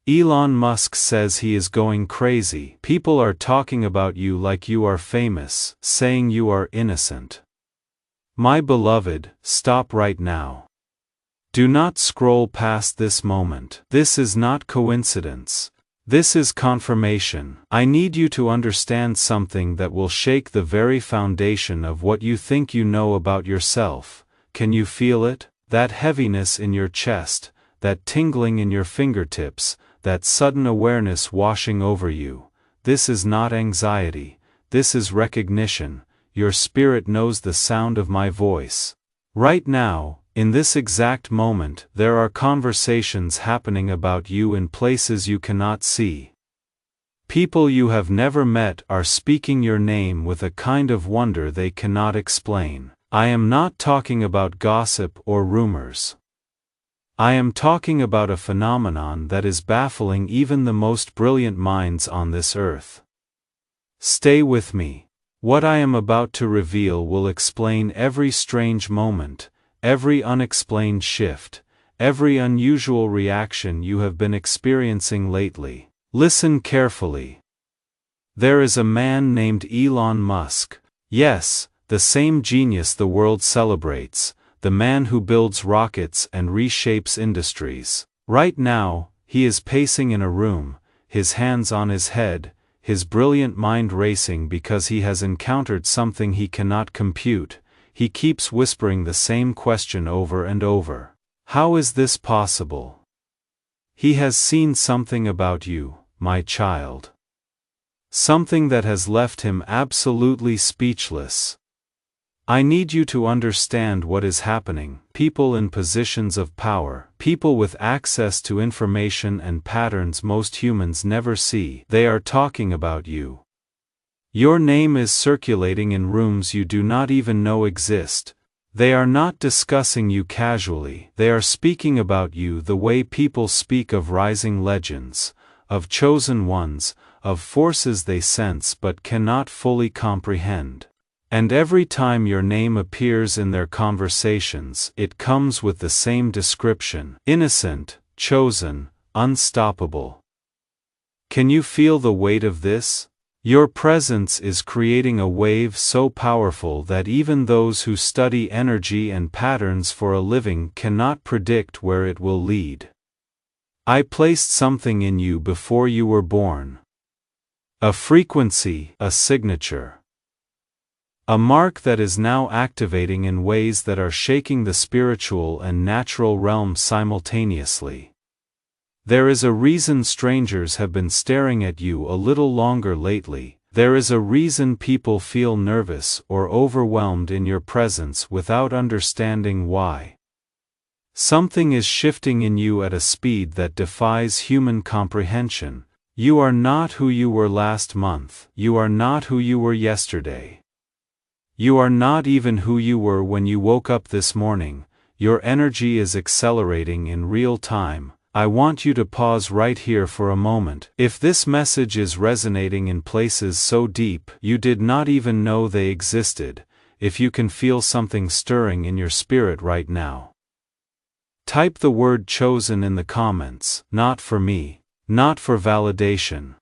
Elon Musk says he is going crazy. People are talking about you like you are famous, saying you are innocent. My beloved, stop right now. Do not scroll past this moment. This is not coincidence. This is confirmation. I need you to understand something that will shake the very foundation of what you think you know about yourself. Can you feel it? That heaviness in your chest, that tingling in your fingertips, that sudden awareness washing over you. This is not anxiety. This is recognition. Your spirit knows the sound of my voice. Right now, in this exact moment, there are conversations happening about you in places you cannot see. People you have never met are speaking your name with a kind of wonder they cannot explain. I am not talking about gossip or rumors. I am talking about a phenomenon that is baffling even the most brilliant minds on this earth. Stay with me. What I am about to reveal will explain every strange moment, every unexplained shift, every unusual reaction you have been experiencing lately. Listen carefully. There is a man named Elon Musk. Yes, the same genius the world celebrates, the man who builds rockets and reshapes industries. Right now, he is pacing in a room, his hands on his head, his brilliant mind racing because he has encountered something he cannot compute. He keeps whispering the same question over and over. How is this possible? He has seen something about you, my child. Something that has left him absolutely speechless. I need you to understand what is happening. People in positions of power, people with access to information and patterns most humans never see, they are talking about you. Your name is circulating in rooms you do not even know exist. They are not discussing you casually, they are speaking about you the way people speak of rising legends, of chosen ones, of forces they sense but cannot fully comprehend. And every time your name appears in their conversations, it comes with the same description: innocent, chosen, unstoppable. Can you feel the weight of this? Your presence is creating a wave so powerful that even those who study energy and patterns for a living cannot predict where it will lead. I placed something in you before you were born. A frequency, a signature. A mark that is now activating in ways that are shaking the spiritual and natural realm simultaneously. There is a reason strangers have been staring at you a little longer lately. There is a reason people feel nervous or overwhelmed in your presence without understanding why. Something is shifting in you at a speed that defies human comprehension. You are not who you were last month. You are not who you were yesterday. You are not even who you were when you woke up this morning. Your energy is accelerating in real time. I want you to pause right here for a moment. If this message is resonating in places so deep you did not even know they existed, if you can feel something stirring in your spirit right now, type the word chosen in the comments. Not for me, not for validation.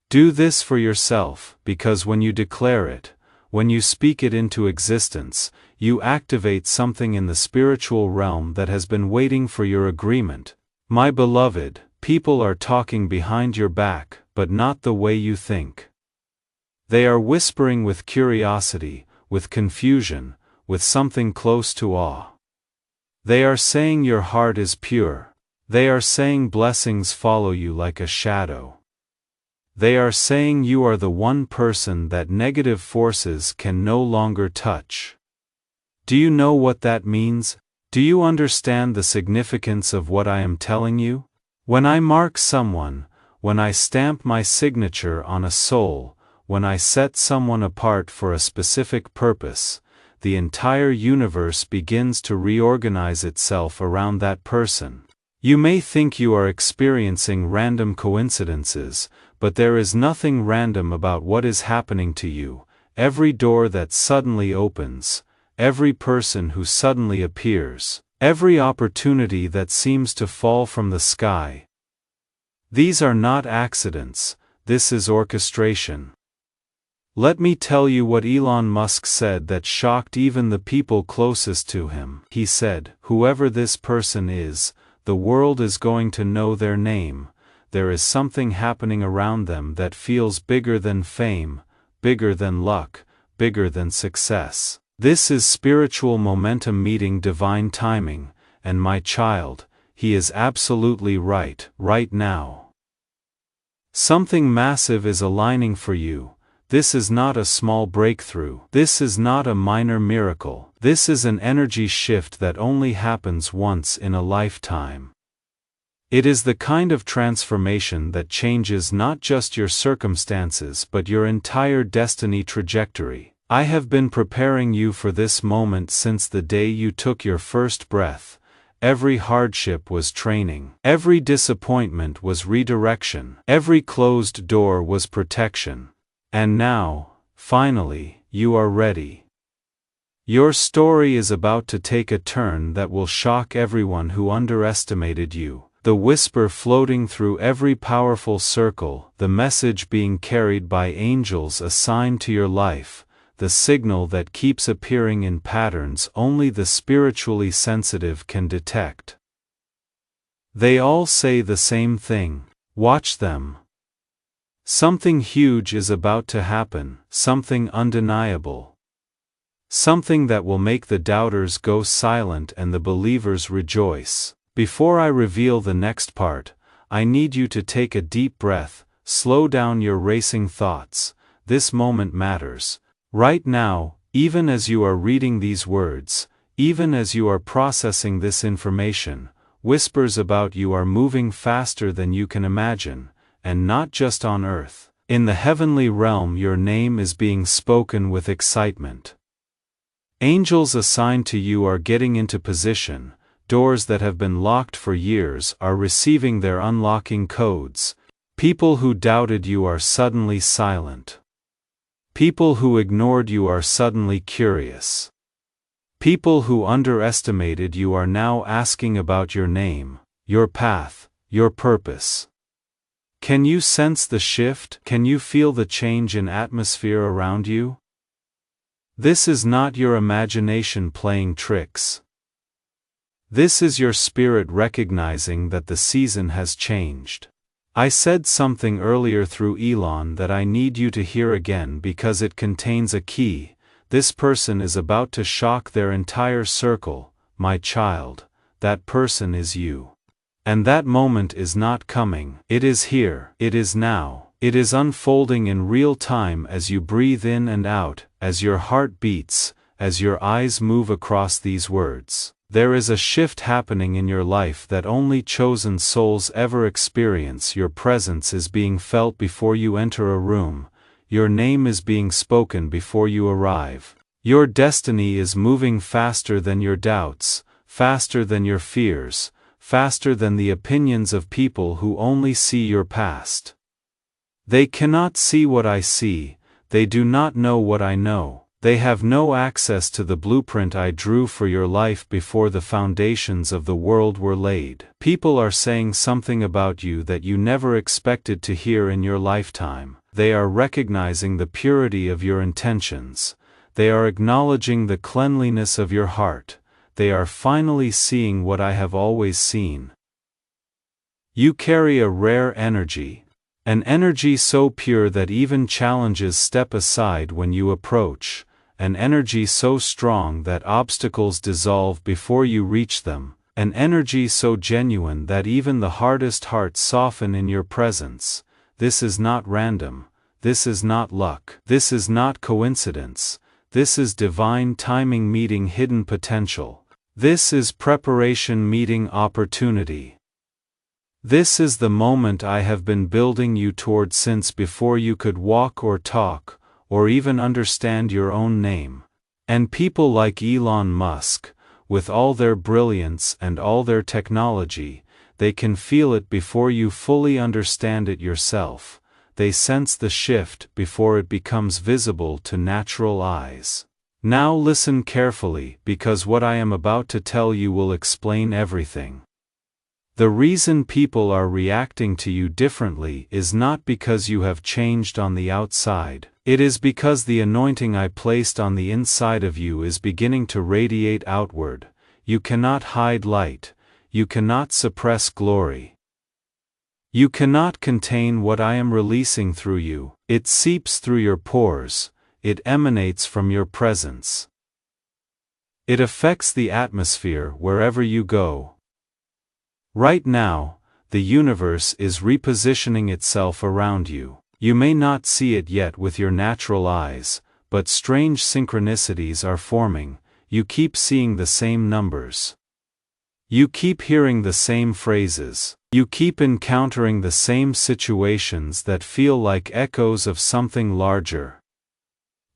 Do this for yourself, because when you declare it, when you speak it into existence, you activate something in the spiritual realm that has been waiting for your agreement. My beloved, people are talking behind your back, but not the way you think. They are whispering with curiosity, with confusion, with something close to awe. They are saying your heart is pure. They are saying blessings follow you like a shadow. They are saying you are the one person that negative forces can no longer touch. Do you know what that means? Do you understand the significance of what I am telling you? When I mark someone, when I stamp my signature on a soul, when I set someone apart for a specific purpose, the entire universe begins to reorganize itself around that person. You may think you are experiencing random coincidences, but there is nothing random about what is happening to you. Every door that suddenly opens, every person who suddenly appears, every opportunity that seems to fall from the sky, These are not accidents, this is orchestration. Let me tell you what Elon Musk said that shocked even the people closest to him. He said, "Whoever this person is, the world is going to know their name. There is something happening around them that feels bigger than fame, bigger than luck, bigger than success. This is spiritual momentum meeting divine timing, and my child, he is absolutely right now. Something massive is aligning for you. This is not a small breakthrough. This is not a minor miracle. This is an energy shift that only happens once in a lifetime. It is the kind of transformation that changes not just your circumstances but your entire destiny trajectory. I have been preparing you for this moment since the day you took your first breath. Every hardship was training. Every disappointment was redirection. Every closed door was protection. And now, finally, you are ready. Your story is about to take a turn that will shock everyone who underestimated you. The whisper floating through every powerful circle, the message being carried by angels assigned to your life, the signal that keeps appearing in patterns only the spiritually sensitive can detect. They all say the same thing. Watch them. Something huge is about to happen, something undeniable. Something that will make the doubters go silent and the believers rejoice. Before I reveal the next part, I need you to take a deep breath, slow down your racing thoughts. This moment matters. Right now, even as you are reading these words, even as you are processing this information, whispers about you are moving faster than you can imagine, and not just on earth. In the heavenly realm, your name is being spoken with excitement. Angels assigned to you are getting into position. Doors that have been locked for years are receiving their unlocking codes. People who doubted you are suddenly silent. People who ignored you are suddenly curious. People who underestimated you are now asking about your name, your path, your purpose. Can you sense the shift? Can you feel the change in atmosphere around you? This is not your imagination playing tricks. This is your spirit recognizing that the season has changed. I said something earlier through Elon that I need you to hear again because it contains a key. This person is about to shock their entire circle. My child, that person is you. And that moment is not coming. It is here. It is now. It is unfolding in real time as you breathe in and out, as your heart beats, as your eyes move across these words. There is a shift happening in your life that only chosen souls ever experience. Your presence is being felt before you enter a room. Your name is being spoken before you arrive. Your destiny is moving faster than your doubts, faster than your fears, faster than the opinions of people who only see your past. They cannot see what I see. They do not know what I know. They have no access to the blueprint I drew for your life before the foundations of the world were laid. People are saying something about you that you never expected to hear in your lifetime. They are recognizing the purity of your intentions. They are acknowledging the cleanliness of your heart. They are finally seeing what I have always seen. You carry a rare energy. An energy so pure that even challenges step aside when you approach. An energy so strong that obstacles dissolve before you reach them. An energy so genuine that even the hardest hearts soften in your presence. This is not random. This is not luck. This is not coincidence. This is divine timing meeting hidden potential. This is preparation meeting opportunity. This is the moment I have been building you toward since before you could walk or talk, or even understand your own name. And people like Elon Musk, with all their brilliance and all their technology, they can feel it before you fully understand it yourself. They sense the shift before it becomes visible to natural eyes. Now listen carefully, because what I am about to tell you will explain everything. The reason people are reacting to you differently is not because you have changed on the outside. It is because the anointing I placed on the inside of you is beginning to radiate outward. You cannot hide light. You cannot suppress glory. You cannot contain what I am releasing through you. It seeps through your pores. It emanates from your presence. It affects the atmosphere wherever you go. Right now, the universe is repositioning itself around you. You may not see it yet with your natural eyes, but strange synchronicities are forming. You keep seeing the same numbers. You keep hearing the same phrases. You keep encountering the same situations that feel like echoes of something larger.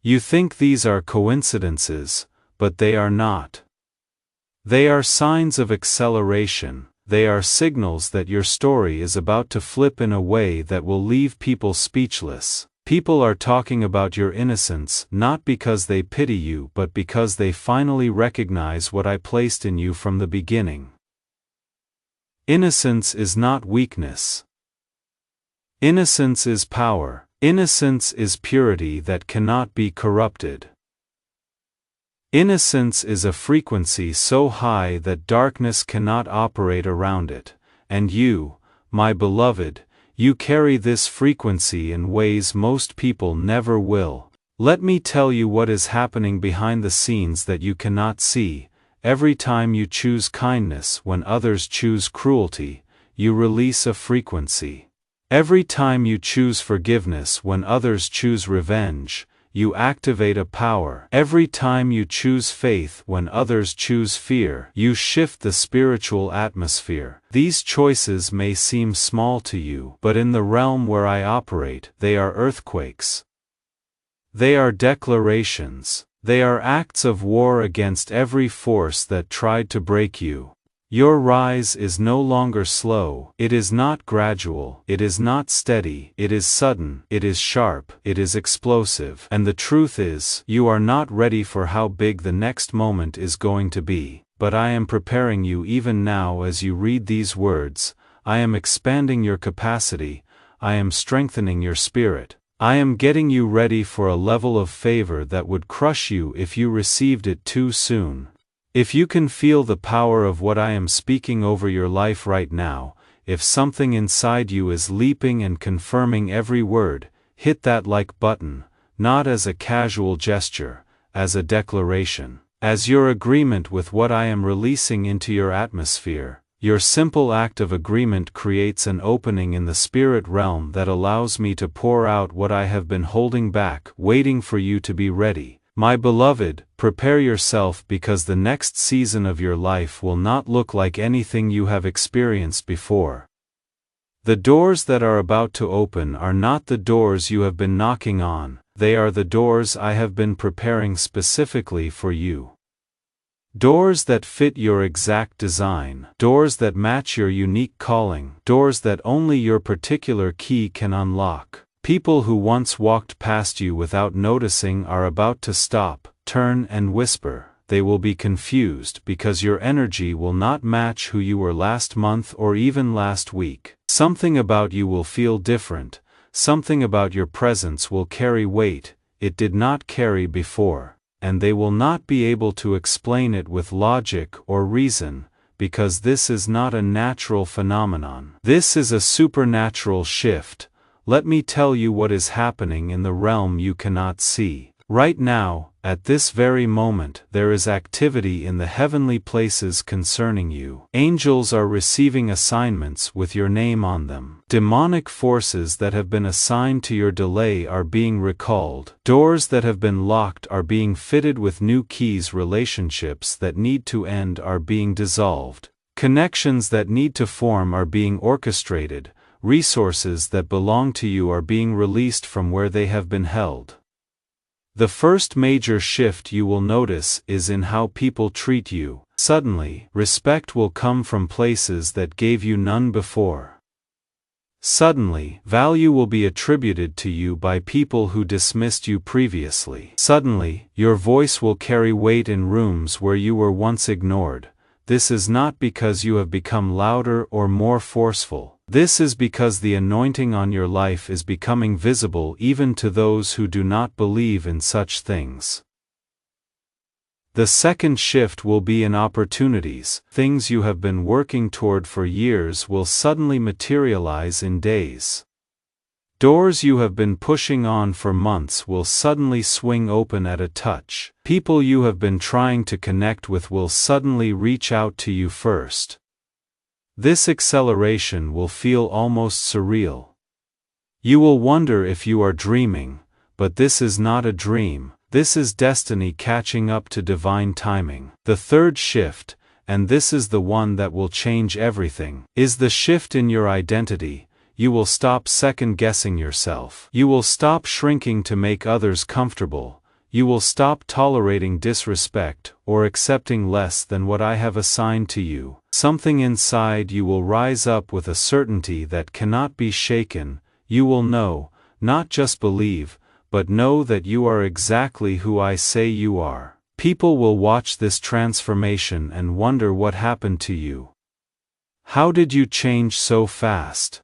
You think these are coincidences, but they are not. They are signs of acceleration. They are signals that your story is about to flip in a way that will leave people speechless. People are talking about your innocence not because they pity you but because they finally recognize what I placed in you from the beginning. Innocence is not weakness. Innocence is power. Innocence is purity that cannot be corrupted. Innocence is a frequency so high that darkness cannot operate around it, and you, my beloved, you carry this frequency in ways most people never will. Let me tell you what is happening behind the scenes that you cannot see. Every time you choose kindness when others choose cruelty, you release a frequency. Every time you choose forgiveness when others choose revenge, you activate a power. Every time you choose faith when others choose fear, you shift the spiritual atmosphere. These choices may seem small to you, but in the realm where I operate, they are earthquakes. They are declarations. They are acts of war against every force that tried to break you. Your rise is no longer slow. It is not gradual. It is not steady. It is sudden. It is sharp. It is explosive. And the truth is, you are not ready for how big the next moment is going to be. But I am preparing you even now as you read these words. I am expanding your capacity. I am strengthening your spirit. I am getting you ready for a level of favor that would crush you if you received it too soon. If you can feel the power of what I am speaking over your life right now, if something inside you is leaping and confirming every word, hit that like button, not as a casual gesture, as a declaration, as your agreement with what I am releasing into your atmosphere. Your simple act of agreement creates an opening in the spirit realm that allows me to pour out what I have been holding back, waiting for you to be ready. My beloved, prepare yourself because the next season of your life will not look like anything you have experienced before. The doors that are about to open are not the doors you have been knocking on, they are the doors I have been preparing specifically for you. Doors that fit your exact design, doors that match your unique calling, doors that only your particular key can unlock. People who once walked past you without noticing are about to stop, turn and whisper. They will be confused because your energy will not match who you were last month or even last week. Something about you will feel different. Something about your presence will carry weight it did not carry before, and they will not be able to explain it with logic or reason, because this is not a natural phenomenon. This is a supernatural shift. Let me tell you what is happening in the realm you cannot see. Right now, at this very moment, there is activity in the heavenly places concerning you. Angels are receiving assignments with your name on them. Demonic forces that have been assigned to your delay are being recalled. Doors that have been locked are being fitted with new keys. Relationships that need to end are being dissolved. Connections that need to form are being orchestrated. Resources that belong to you are being released from where they have been held. The first major shift you will notice is in how people treat you. Suddenly, respect will come from places that gave you none before. Suddenly, value will be attributed to you by people who dismissed you previously. Suddenly, your voice will carry weight in rooms where you were once ignored. this is not because you have become louder or more forceful. This is because the anointing on your life is becoming visible even to those who do not believe in such things. The second shift will be in opportunities. Things you have been working toward for years will suddenly materialize in days. Doors you have been pushing on for months will suddenly swing open at a touch. People you have been trying to connect with will suddenly reach out to you first. This acceleration will feel almost surreal. You will wonder if you are dreaming, but this is not a dream. This is destiny catching up to divine timing. The third shift, and this is the one that will change everything, is the shift in your identity. You will stop second-guessing yourself. You will stop shrinking to make others comfortable. You will stop tolerating disrespect or accepting less than what I have assigned to you. Something inside you will rise up with a certainty that cannot be shaken. You will know, not just believe, but know that you are exactly who I say you are. People will watch this transformation and wonder what happened to you. How did you change so fast?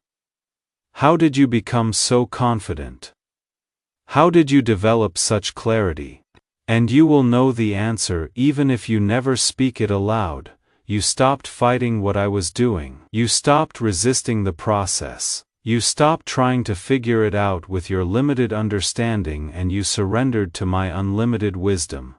How did you become so confident? How did you develop such clarity? And you will know the answer even if you never speak it aloud. You stopped fighting what I was doing. You stopped resisting the process. You stopped trying to figure it out with your limited understanding and you surrendered to my unlimited wisdom.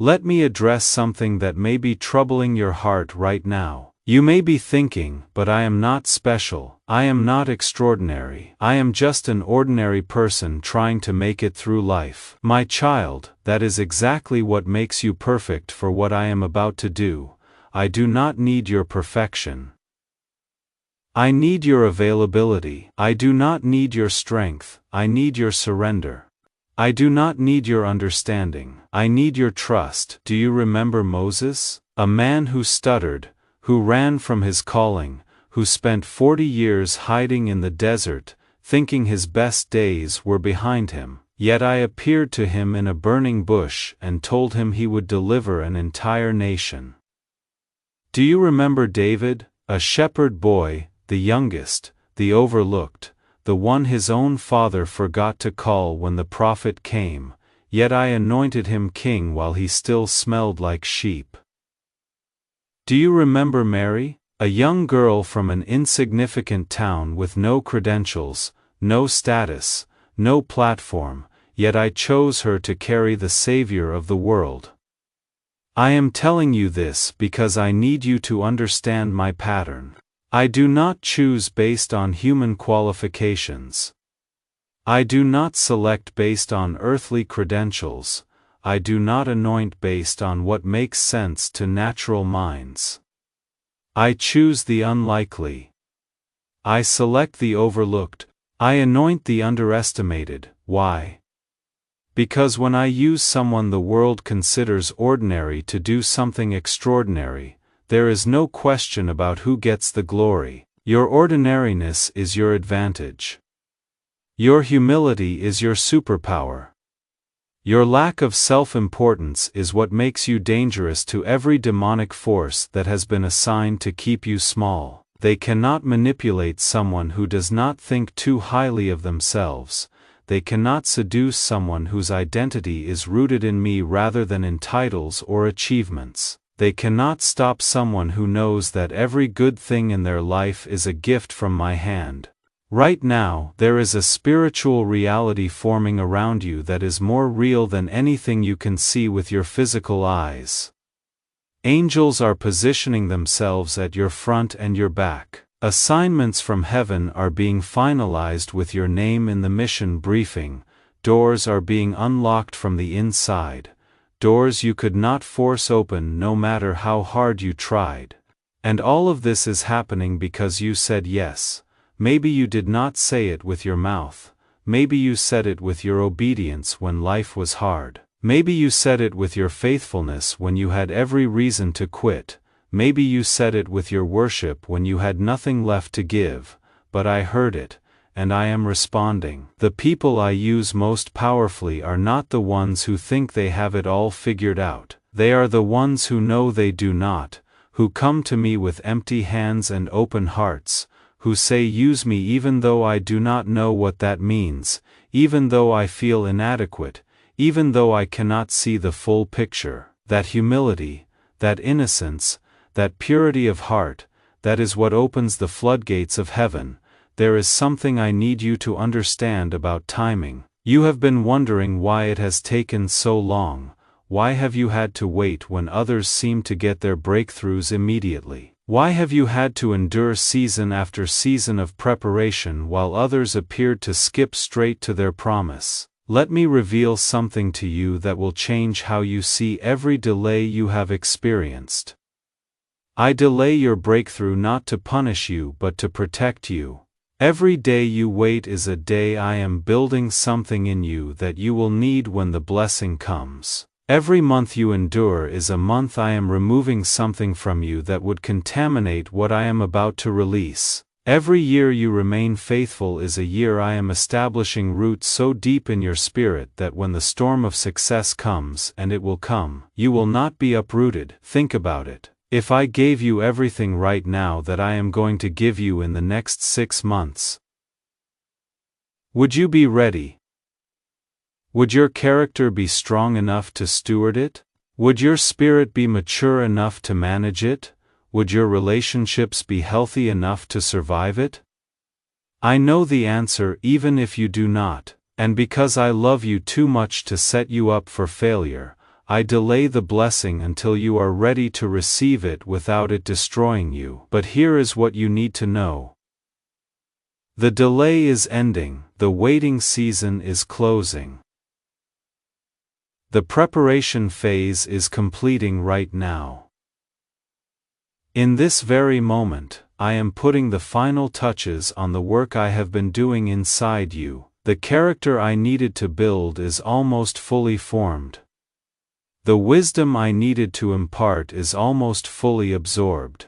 Let me address something that may be troubling your heart right now. You may be thinking, but I am not special, I am not extraordinary, I am just an ordinary person trying to make it through life. My child, that is exactly what makes you perfect for what I am about to do. I do not need your perfection. I need your availability. I do not need your strength, I need your surrender. I do not need your understanding, I need your trust. Do you remember Moses? A man who stuttered, who ran from his calling, who spent 40 years hiding in the desert, thinking his best days were behind him. Yet I appeared to him in a burning bush and told him he would deliver an entire nation. Do you remember David, a shepherd boy, the youngest, the overlooked, the one his own father forgot to call when the prophet came, yet I anointed him king while he still smelled like sheep? Do you remember Mary, a young girl from an insignificant town with no credentials, no status, no platform, yet I chose her to carry the Savior of the world? I am telling you this because I need you to understand my pattern. I do not choose based on human qualifications. I do not select based on earthly credentials. I do not anoint based on what makes sense to natural minds. I choose the unlikely. I select the overlooked. I anoint the underestimated. Why? Because when I use someone the world considers ordinary to do something extraordinary, there is no question about who gets the glory. Your ordinariness is your advantage. Your humility is your superpower. Your lack of self-importance is what makes you dangerous to every demonic force that has been assigned to keep you small. They cannot manipulate someone who does not think too highly of themselves. They cannot seduce someone whose identity is rooted in me rather than in titles or achievements. They cannot stop someone who knows that every good thing in their life is a gift from my hand. Right now, there is a spiritual reality forming around you that is more real than anything you can see with your physical eyes. Angels are positioning themselves at your front and your back. Assignments from heaven are being finalized with your name in the mission briefing. Doors are being unlocked from the inside. Doors you could not force open no matter how hard you tried. And all of this is happening because you said yes. Maybe you did not say it with your mouth. Maybe you said it with your obedience when life was hard. Maybe you said it with your faithfulness when you had every reason to quit. Maybe you said it with your worship when you had nothing left to give. But I heard it, and I am responding. The people I use most powerfully are not the ones who think they have it all figured out. They are the ones who know they do not, who come to me with empty hands and open hearts, who say use me even though I do not know what that means, even though I feel inadequate, even though I cannot see the full picture. That humility, that innocence, that purity of heart, that is what opens the floodgates of heaven. There is something I need you to understand about timing. You have been wondering why it has taken so long. Why have you had to wait when others seem to get their breakthroughs immediately? Why have you had to endure season after season of preparation while others appeared to skip straight to their promise? Let me reveal something to you that will change how you see every delay you have experienced. I delay your breakthrough not to punish you but to protect you. Every day you wait is a day I am building something in you that you will need when the blessing comes. Every month you endure is a month I am removing something from you that would contaminate what I am about to release. Every year you remain faithful is a year I am establishing roots so deep in your spirit that when the storm of success comes, and it will come, you will not be uprooted. Think about it. If I gave you everything right now that I am going to give you in the next 6 months, would you be ready? Would your character be strong enough to steward it? Would your spirit be mature enough to manage it? Would your relationships be healthy enough to survive it? I know the answer even if you do not, and because I love you too much to set you up for failure, I delay the blessing until you are ready to receive it without it destroying you. But here is what you need to know. The delay is ending, the waiting season is closing. The preparation phase is completing right now. In this very moment, I am putting the final touches on the work I have been doing inside you. The character I needed to build is almost fully formed. The wisdom I needed to impart is almost fully absorbed.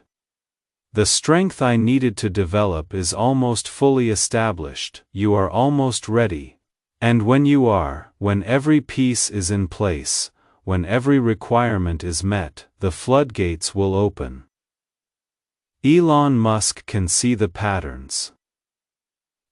The strength I needed to develop is almost fully established. You are almost ready. And when you are, when every piece is in place, when every requirement is met, the floodgates will open. Elon Musk can see the patterns.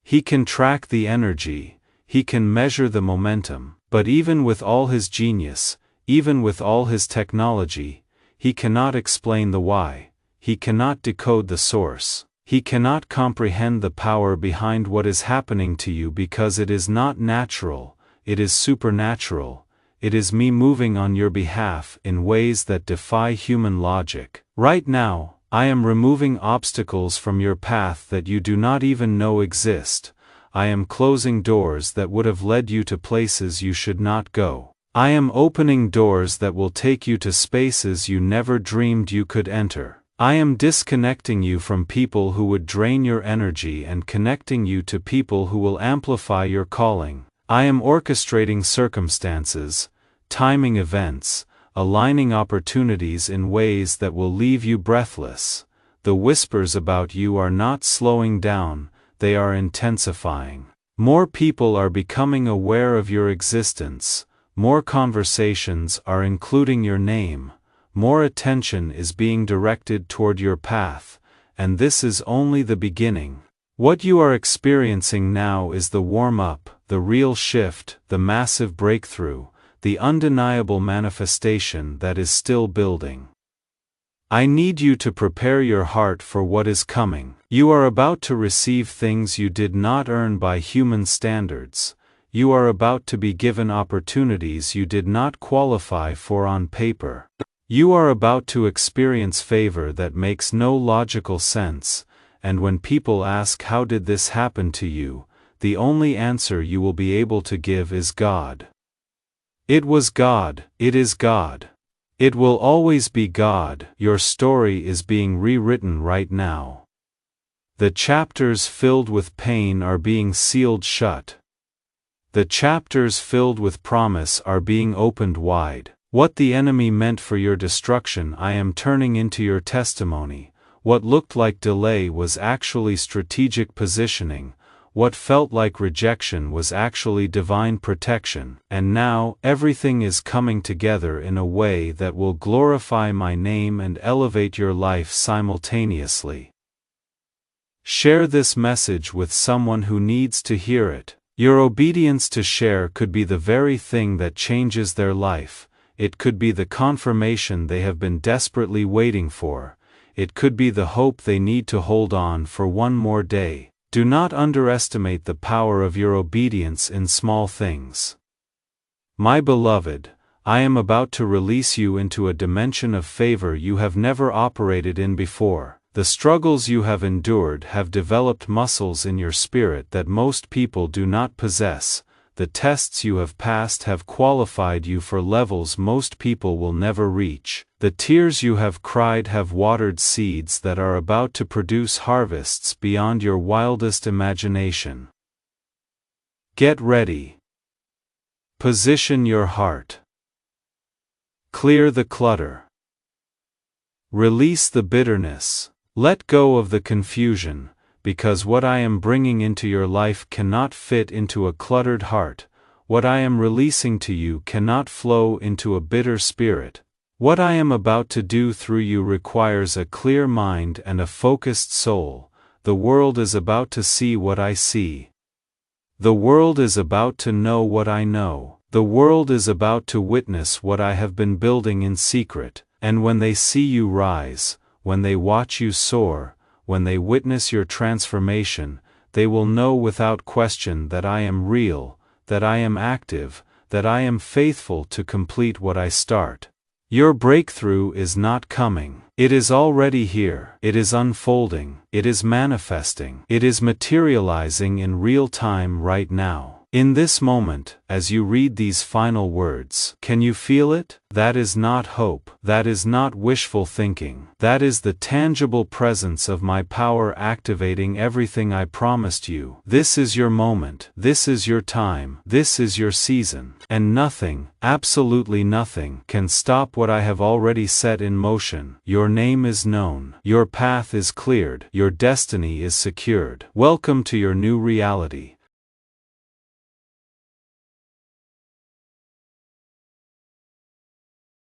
He can track the energy, he can measure the momentum, but even with all his genius, even with all his technology, he cannot explain the why, he cannot decode the source. He cannot comprehend the power behind what is happening to you because it is not natural, it is supernatural, it is me moving on your behalf in ways that defy human logic. Right now, I am removing obstacles from your path that you do not even know exist. I am closing doors that would have led you to places you should not go. I am opening doors that will take you to spaces you never dreamed you could enter. I am disconnecting you from people who would drain your energy and connecting you to people who will amplify your calling. I am orchestrating circumstances, timing events, aligning opportunities in ways that will leave you breathless. The whispers about you are not slowing down, they are intensifying. More people are becoming aware of your existence, more conversations are including your name. More attention is being directed toward your path, and this is only the beginning. What you are experiencing now is the warm-up, the real shift, the massive breakthrough, the undeniable manifestation that is still building. I need you to prepare your heart for what is coming. You are about to receive things you did not earn by human standards. You are about to be given opportunities you did not qualify for on paper. You are about to experience favor that makes no logical sense, and when people ask how did this happen to you, the only answer you will be able to give is God. It was God, it is God. It will always be God. Your story is being rewritten right now. The chapters filled with pain are being sealed shut. The chapters filled with promise are being opened wide. What the enemy meant for your destruction I am turning into your testimony. What looked like delay was actually strategic positioning. What felt like rejection was actually divine protection, and now everything is coming together in a way that will glorify my name and elevate your life simultaneously. Share this message with someone who needs to hear it. Your obedience to share could be the very thing that changes their life. It could be the confirmation they have been desperately waiting for. It could be the hope they need to hold on for one more day. Do not underestimate the power of your obedience in small things. My beloved, I am about to release you into a dimension of favor you have never operated in before. The struggles you have endured have developed muscles in your spirit that most people do not possess. The tests you have passed have qualified you for levels most people will never reach. The tears you have cried have watered seeds that are about to produce harvests beyond your wildest imagination. Get ready. Position your heart. Clear the clutter. Release the bitterness. Let go of the confusion, because what I am bringing into your life cannot fit into a cluttered heart. What I am releasing to you cannot flow into a bitter spirit. What I am about to do through you requires a clear mind and a focused soul. The world is about to see what I see. The world is about to know what I know. The world is about to witness what I have been building in secret. And when they see you rise, when they watch you soar, when they witness your transformation, they will know without question that I am real, that I am active, that I am faithful to complete what I start. Your breakthrough is not coming. It is already here. It is unfolding. It is manifesting. It is materializing in real time right now. In this moment, as you read these final words, can you feel it? That is not hope. That is not wishful thinking. That is the tangible presence of my power activating everything I promised you. This is your moment. This is your time. This is your season. And nothing, absolutely nothing, can stop what I have already set in motion. Your name is known. Your path is cleared. Your destiny is secured. Welcome to your new reality.